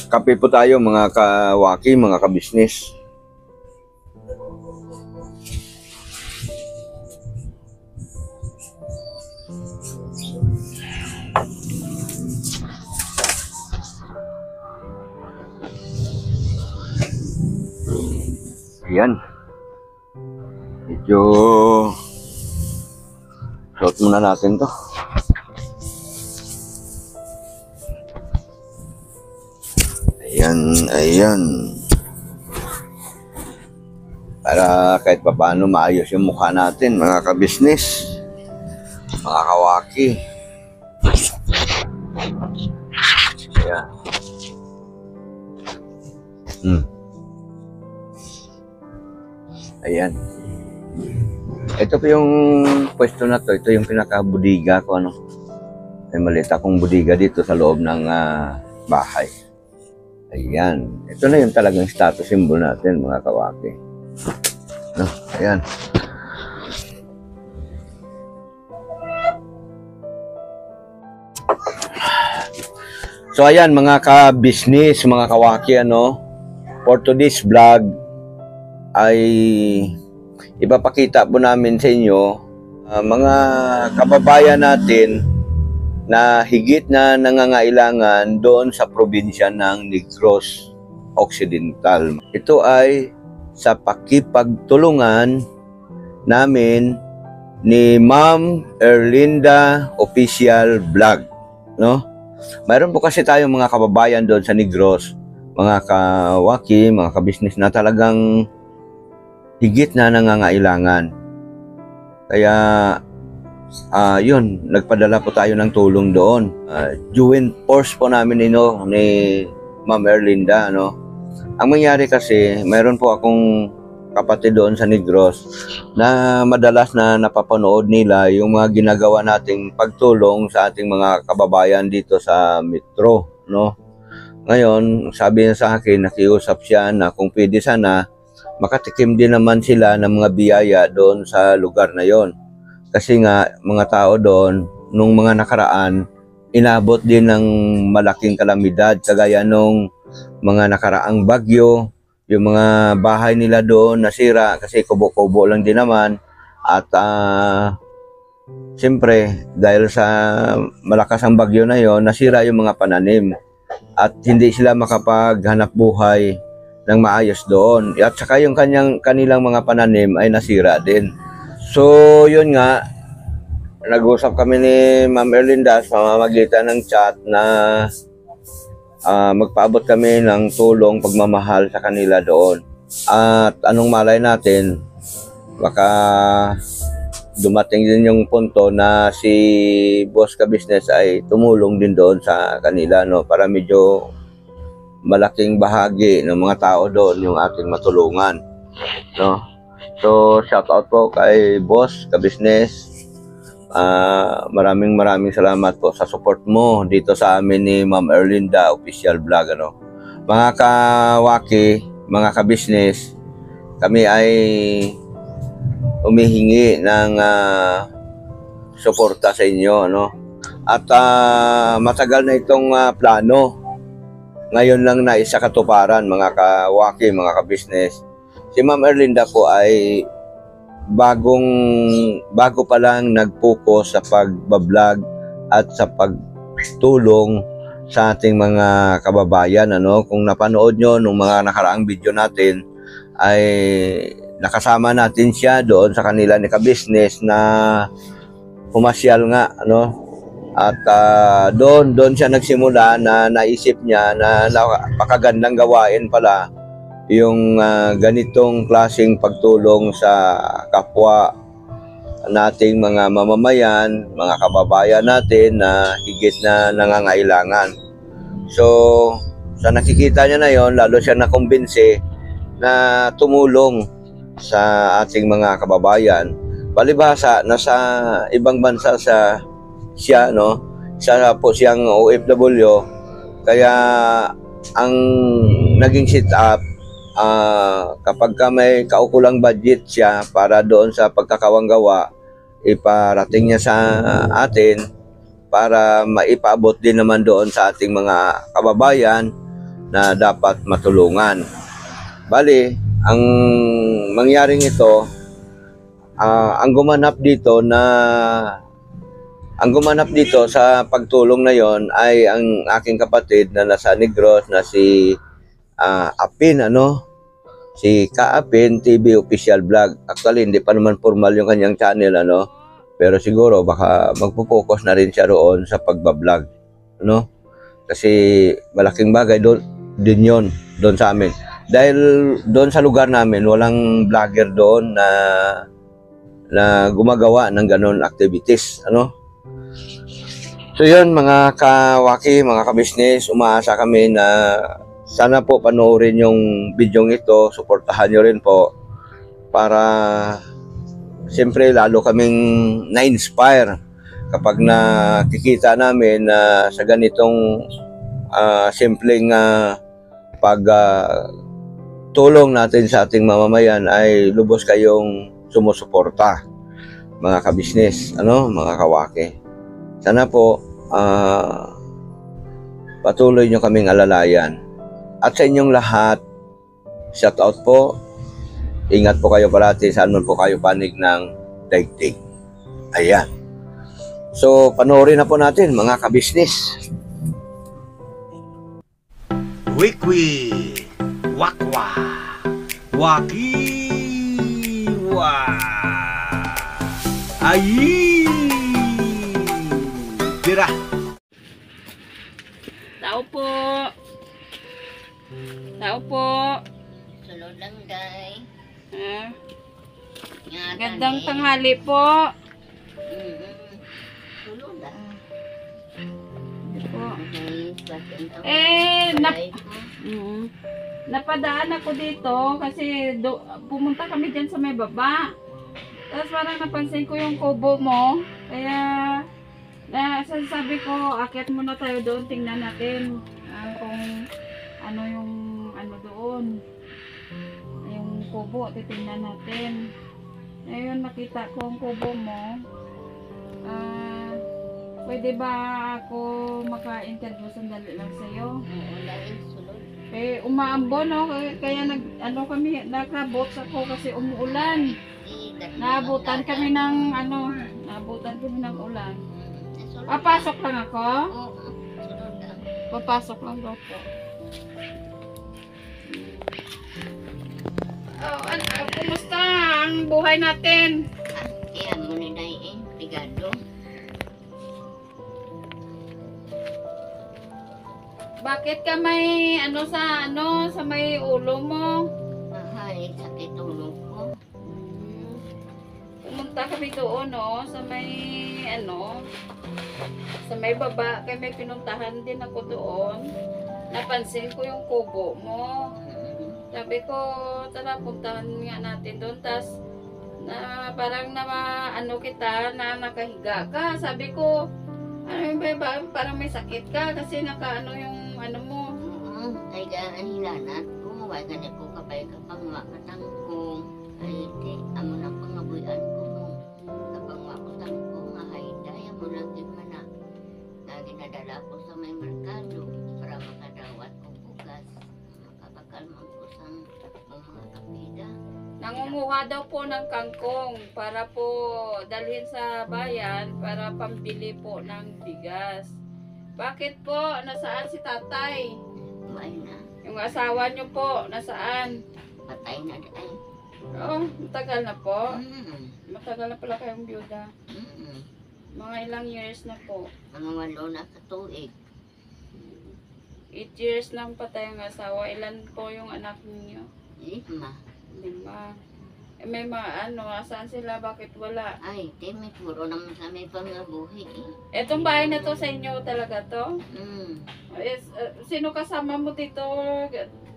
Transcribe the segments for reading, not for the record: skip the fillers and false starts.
Kape po tayo mga kawaki, mga kabisnes. Ayan. Medyo suot muna natin to. Ayan. Para kahit papaano maayos yung mukha natin, mga kabisnes, mga kawaki. Ayan. Ayan. Ito po yung pwesto na to. Ito yung pinaka-budiga ko, ano. May maliit akong budiga dito sa loob ng bahay. Ayan. Ito na yung talagang status symbol natin, mga kawaki. No, ayan. So, ayan, mga ka-business, mga kawaki, ano. For today's vlog, ay ipapakita po namin sa inyo mga kababayan natin na higit na nangangailangan doon sa probinsya ng Negros Occidental. Ito ay sa pakipagtulungan namin ni Ma'am Erlinda Official Vlog, no? Mayroon po kasi tayong mga kababayan doon sa Negros, mga kawaki, mga kabisnes na talagang higit na nangangailangan. Kaya yun, nagpadala po tayo ng tulong doon. Joint force po namin ni Ma'am Erlinda, no? Ang mangyari kasi, mayroon po akong kapatid doon sa Negros na madalas na napapanood nila yung mga ginagawa nating pagtulong sa ating mga kababayan dito sa Metro, no? Ngayon, sabi niya sa akin, nakiusap siya na kung pwede sana makatikim din naman sila ng mga biyaya doon sa lugar na yon. Kasi nga, mga tao doon, nung mga nakaraan, inabot din ng malaking kalamidad. Kagaya nung mga nakaraang bagyo, yung mga bahay nila doon nasira kasi kubo-kubo lang din naman. At siyempre, dahil sa malakas ang bagyo na yon, nasira yung mga pananim. At hindi sila makapaghanap buhay ng maayos doon. At saka yung kanilang mga pananim ay nasira din. So, yun nga, nag-usap kami ni Ma'am Erlinda sa pamamagitan ng chat na magpaabot kami ng tulong pagmamahal sa kanila doon. At anong malay natin, baka dumating din yung punto na si Boss Ka-Business ay tumulong din doon sa kanila, no, para medyo malaking bahagi ng mga tao doon yung ating matulungan, no. So, shout out po kay Boss Ka-Business. Maraming salamat po sa support mo dito sa amin ni Ma'am Erlinda Official Vlog, ano. Mga kawaki, mga ka-business, kami ay humihingi ng suporta sa inyo, no. At matagal na itong plano. Ngayon lang na isa katuparan, mga kawaki, mga ka-business. Si Ma'am Erlinda po ay bago pa lang nag-focus sa pagbablog at sa pagtulong sa ating mga kababayan, ano. Kung napanood nyo nung mga nakaraang video natin, ay nakasama natin siya doon sa kanila ni ka-business na pumasyal nga, ano. At doon siya nagsimula na naisip niya na napakagandang gawain pala yung ganitong klaseng pagtulong sa kapwa nating mga mamamayan, mga kababayan natin na higit na nangangailangan. So, sa nakikita niya na yon, lalo siya nakumbinsi na tumulong sa ating mga kababayan. Palibhasa, nasa ibang bansa siya, no? Siya po siyang OFW, kaya ang naging sit up, kapag may kaukulang budget siya para doon sa pagkakawang gawa, iparating niya sa atin, para maipaabot din naman doon sa ating mga kababayan na dapat matulungan. Bali, ang mangyaring ito, ang gumanap dito sa pagtulong na yon ay ang aking kapatid na nasa Negros na si Apin, si Kaapin TV Official Vlog. Actually, hindi pa naman formal yung kanyang channel, pero siguro baka magpo-focus na rin siya roon sa pagbablog, kasi malaking bagay din yon doon sa amin. Dahil doon sa lugar namin, walang vlogger doon na gumagawa ng ganon activities, So yun, mga kawaki, mga kabisnes, umaasa kami na sana po panoorin yung video ito, suportahan nyo rin po para siyempre lalo kaming na-inspire kapag nakikita namin na sa ganitong simpleng pagtulong natin sa ating mamamayan ay lubos kayong sumusuporta, mga kabisnes, mga kawaki. Sana po patuloy nyo kaming alalayan. At sa inyong lahat, shout out po. Ingat po kayo parati saan man po kayo panig ng daigdig. Ayan. So, panoorin na po natin, mga kabisnes. Wikwi, wakwa, wakiwa, ayi, tira. Tao po. Tao po. Sulod lang, day. Gandang tanghali po. Sulod lang. Po. Eh, Napadaan ako dito kasi pumunta kami dyan sa may baba. Tapos parang napansin ko yung kubo mo. Kaya sasabi ko, akyat muna tayo doon, tingnan natin kung ano yung doon. Yung kubo, titingnan natin. Ngayon nakita ko ang kubo mo. Pwede ba ako maka-interview sandali lang sa'yo? Oo, dahil sulod. Umaambon, kaya nakabots ako kasi umuulan. Naabutan kami ng ulan. Papasok lang ako? Oo, sulod lang. Papasok lang daw po. Kumusta ang buhay natin? Kaya mo ni day pigado. Bakit ka may sa may ulo mo? Ay, sakit ulo ko. Pumunta kami doon, sa may baba, kaya may pinuntahan din ako doon. Napansin ko yung kubo mo. Sabi ko, tara, puntahan nga natin doon. Tas, parang kita na nakahiga ka. Sabi ko, parang may sakit ka kasi yung mo. Ay, hilanat ko. Huwag ganit ko kapay kapangwa katangkong. Ay, amo na pangabuyan ko mo. Kapangwa ko tangkong, mahayday. Amo lang gimana. Ginadala ko sa may merkado para makadawat ko bukas. Makapakalman ko sa mga kapida. Nangunguha daw po ng kangkong para po dalhin sa bayan para pambili po ng bigas. Bakit po? Nasaan si tatay? Kumain na. Yung asawa niyo po, nasaan? Patay na ay. Matagal na po. Mm-mm. Matagal na pala kayong byuda. Mm-mm. Mga ilang years na po. Mga 8 na katuig. 8 years nang patay ang asawa. Ilan po yung anak niyo? 5. 5. May saan sila? Bakit wala? Ay, may puro naman sa may pangabuhi Etong bahay na to sa inyo talaga to? Sino kasama mo dito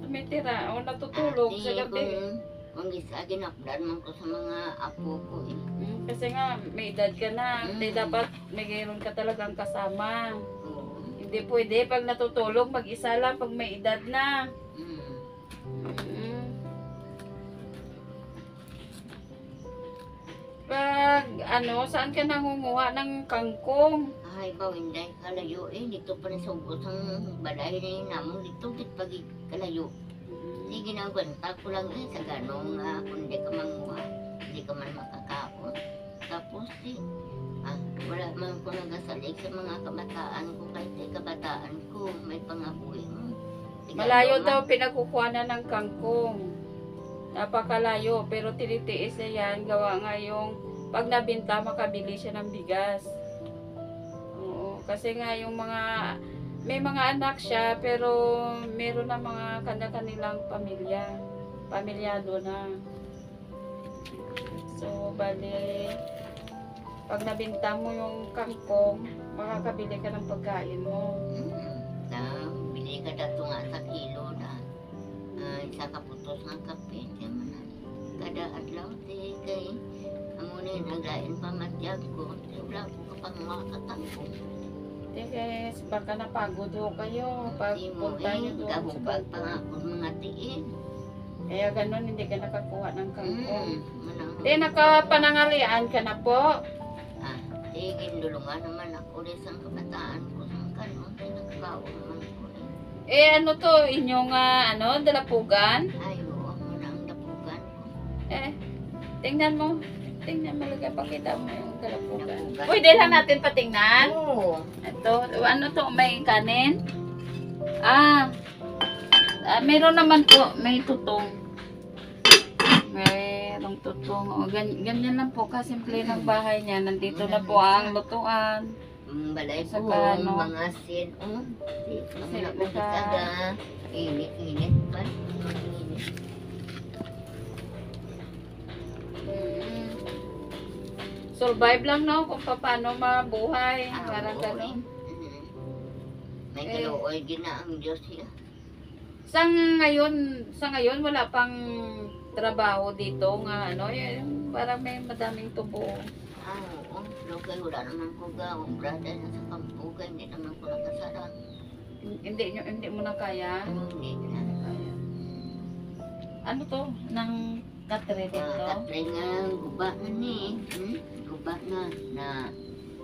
tumitira o natutulog sa gabi? Kung ginapdan man ko sa mga apo ko Kasi nga, may edad ka na. Hindi dapat may gayroon ka talagang kasama. Oo. Hindi pwede pag natutulog, mag-isa lang pag may edad na. Pag saan ka nangunguha ng kangkong? bahay ba, hindi kalayo eh. Dito pa rin sa ubos ang balay na namon dito, dito pag kalayo. Di ginagwanta ko lang eh, sa ganong kung di ka manguha, hindi ka man makakaon. Tapos wala man ko nagasalig sa mga kabataan ko, kahit sa kabataan ko, may pangabuhi mo. Malayo daw pinagkukuhanan ng kangkong. Napakalayo, pero tinitiis na yan. Gawa nga yung pag nabinta, makabili siya ng bigas. Oo, kasi nga yung may mga anak siya, pero meron na mga kanilang pamilyado na. So, bali, pag nabinta mo yung kangkong, makakabili ka ng pagkain mo. Bili ka dato nga sa kilo na isa kaputos ng kape. Kada adlaw, kay amo na naglain pa matyag ko. Wala ko kapag makakatangkong. Guys, baka napagod ho kayo pag punta nyo doon sa Gahubag pa nga ako mga tiin. Kaya ganun, hindi ka nakakuha ng kangkong. Manang Di, nakapanangalian ka na po. Gindulungan naman ako rin sa kabataan ko sa kanon. Nakakaon naman ko rin. Ano to, inyong dalapugan? Ay, oo, manang dapugan ko. Tingnan mo. Tingnan mo, lagay, pakita mo yung dalapugan. Dalapugan. Pwede lang natin patingnan. Oo. Ito, ano to, may kanin? Meron naman po, may tutong. Mayroong tutong. O, ganyan lang po, kasimple ng bahay niya. Nandito na po ang lutuan. Balay Sa ko, kano. mga sin. Sin Ang ka. nakasaga. Init pa. Init. Survive lang, no? Kung paano mabuhay. Parang Oo, gano'n. May kaluoy gina ang Diyos siya. Sa ngayon, wala pang trabaho dito nga, parang may madaming tubo. Oo. Lugay, wala naman ko gawang brother na sa kampo. Kaya hindi naman ko nakasara. Hindi mo na kaya. Hindi na. Kaya. Ano to? Nang katre dito? Katry nga, guba na ni. Guba na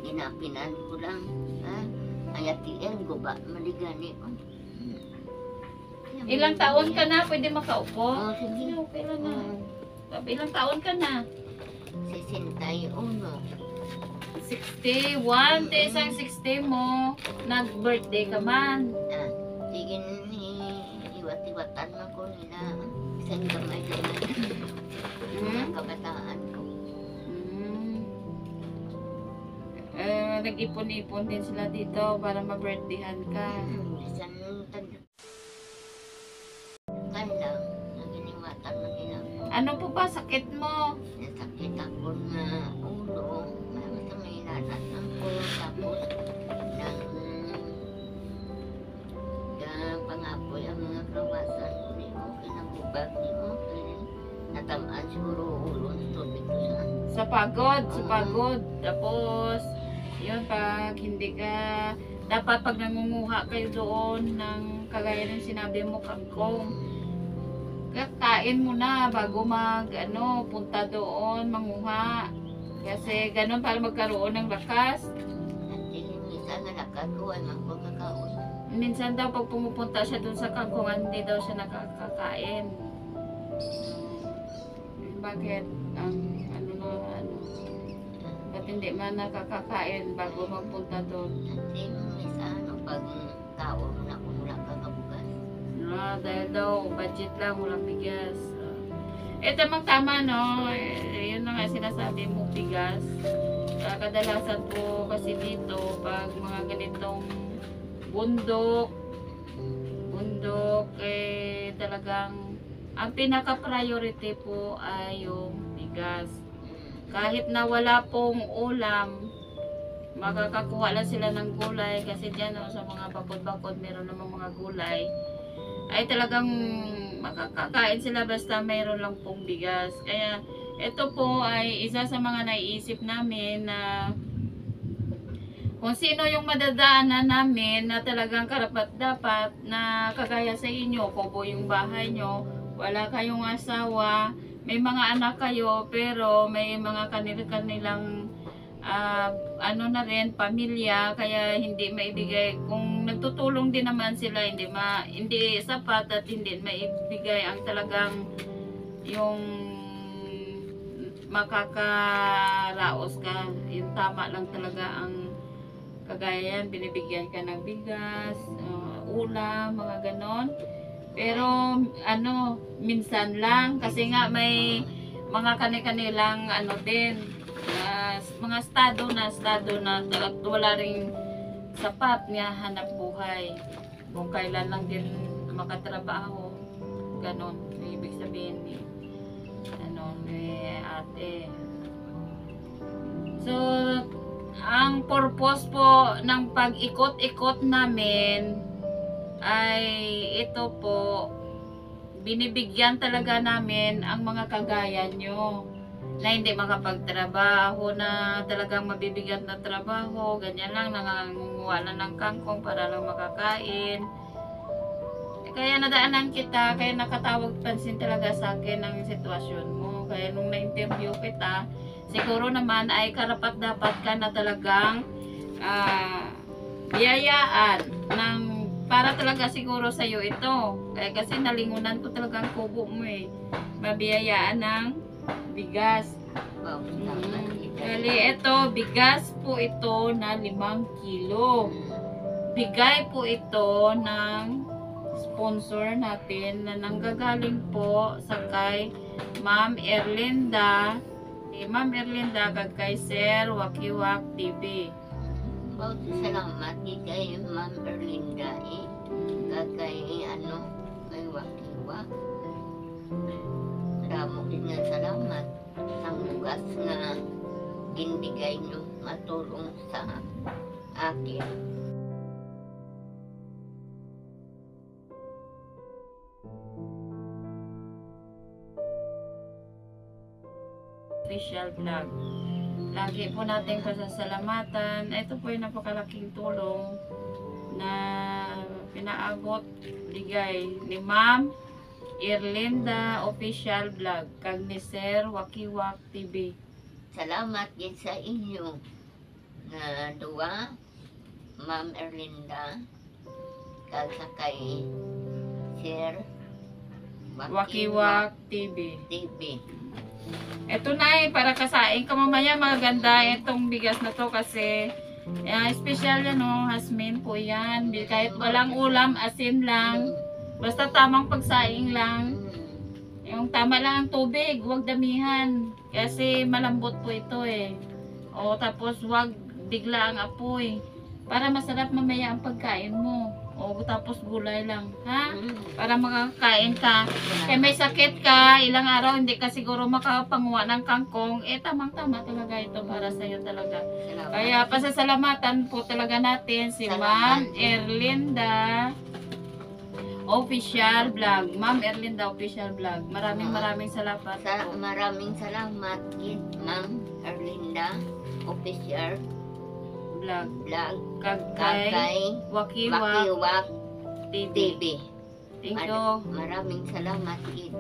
ginapinan ko lang. Ayatiin, guba, maligani ko. Ilang taon ka na? Pwede makaupo? Oo, sige. Okay lang na. Ilang taon ka na? 61. 61. Te, isang 60 mo. Nag-birthday ka man. Sige ni iwat-iwatan na ko nila. Isang gamay-gamay. Mga kabataan ko. Nag-ipon-ipon din sila dito para ma-birthdayhan ka. Isang tanda. Kanda, naginiwatan na nila ko. Ano po ba sakit mo? Nasakit ako na ulo. Basta may nanatan ko. Tapos, pangapoy ang mga kawasan ko ni okay na bubag ni okay. Natamaan siguro ulo ng tubig ko sa Sa pagod. Tapos, yun, pag hindi ka, dapat pag nangunguha kayo doon ng kagaya ng sinabi mo, kangkong, kain mo na bago punta doon, manguha. Kasi ganun para magkaroon ng lakas. at minsan nga nakagawa ng pagkakaon. Minsan daw pag pumupunta siya doon sa kangkungan, hindi daw siya nakakakain. Bakit? Ba't hindi man nakakakain bago magpunta doon? At minsan pag kaon na kung wala kakabukas. Dahil daw, budget lang, walang bigas. Tamang-tama, no? Yun na nga sinasabi mo, bigas. Kadalasan po kasi dito, pag mga ganitong bundok, talagang, ang pinaka-priority po ay yung bigas. Kahit na wala pong ulam, makakakuha lang sila ng gulay kasi dyan sa mga bakod-bakod meron namang mga gulay ay talagang makakakain sila basta mayroon lang pong bigas. Kaya ito po ay isa sa mga naiisip namin na kung sino yung madadaanan namin na talagang karapat-dapat na kagaya sa inyo, kubo yung bahay nyo, wala kayong asawa, may mga anak kayo pero may mga kanilang ano na rin, pamilya, kaya hindi maibigay. Kung nagtutulong din naman sila, hindi sapat at hindi maibigay ang talagang yung makakaraos ka. Yung tama lang talaga ang kagaya yan, binibigyan ka ng bigas, ulam, mga ganon. Pero ano, minsan lang kasi nga may mga kani-kanilang ano din, mga estado na at wala ring sapat nga hanap buhay. Kung kailan lang din makatrabaho, ganon. Ibig sabihin ni ate. So, ang purpose po ng pag-ikot-ikot namin ay ito po, binibigyan talaga namin ang mga kagaya nyo na hindi makapagtrabaho, na talagang mabibigat na trabaho, ganyan lang, nangangunguha na ng kangkong para lang makakain. Kaya nadaanan kita, kaya nakatawag pansin talaga sa akin ang sitwasyon mo. Kaya nung na-interview kita, siguro naman ay karapat-dapat ka na talagang biyayaan ng para talaga siguro sa'yo ito. Kaya kasi nalingunan ko talagang kubo mo eh. Mabiyayaan ng bigas. Kali ito, bigas po ito na 5 kilo. Bigay po ito ng sponsor natin na nanggagaling po sa kay Ma'am Erlinda. Ma'am Erlinda kag kay Sir Wakiwak TV. Salamat kay Ma'am Erlinda kay kay Wakiwak. Damo din nga salamat sa bugas nga ginbigay nyo matulong sa akin. Official vlog. Lagi po natin pasasalamatan. Ito po yung napakalaking tulong na pinaabot, bigay ni Ma'am Erlinda Official Vlog kag ni Sir Wakiwak TV. Salamat din sa inyo na duwa, Ma'am Erlinda, kag sa kay Sir Wakiwak TV. TV. Ito na para kasain ka mamaya, maganda itong bigas na to kasi special yan Hasmin po yan. Kahit walang ulam, asin lang, basta tamang pagsaing lang. Yung tama lang ang tubig, huwag damihan kasi malambot po ito eh. O tapos huwag bigla ang apoy para masarap mamaya ang pagkain mo. O tapos gulay lang, ha? Para makakain ka. Kaya may sakit ka, ilang araw hindi ka siguro makapanguha ng kangkong, tamang-tama talaga ito para sa'yo talaga. Salamat. Kaya pasasalamatan po talaga natin si Ma'am Erlinda Official Vlog. Ma'am Erlinda Official Vlog. Maraming salamat po. Maraming salamat kay Ma'am Erlinda Official Vlog. kag Kagkay kay Wakiwak Wakiwak TV. TV. Thank you. Maraming salamat kid.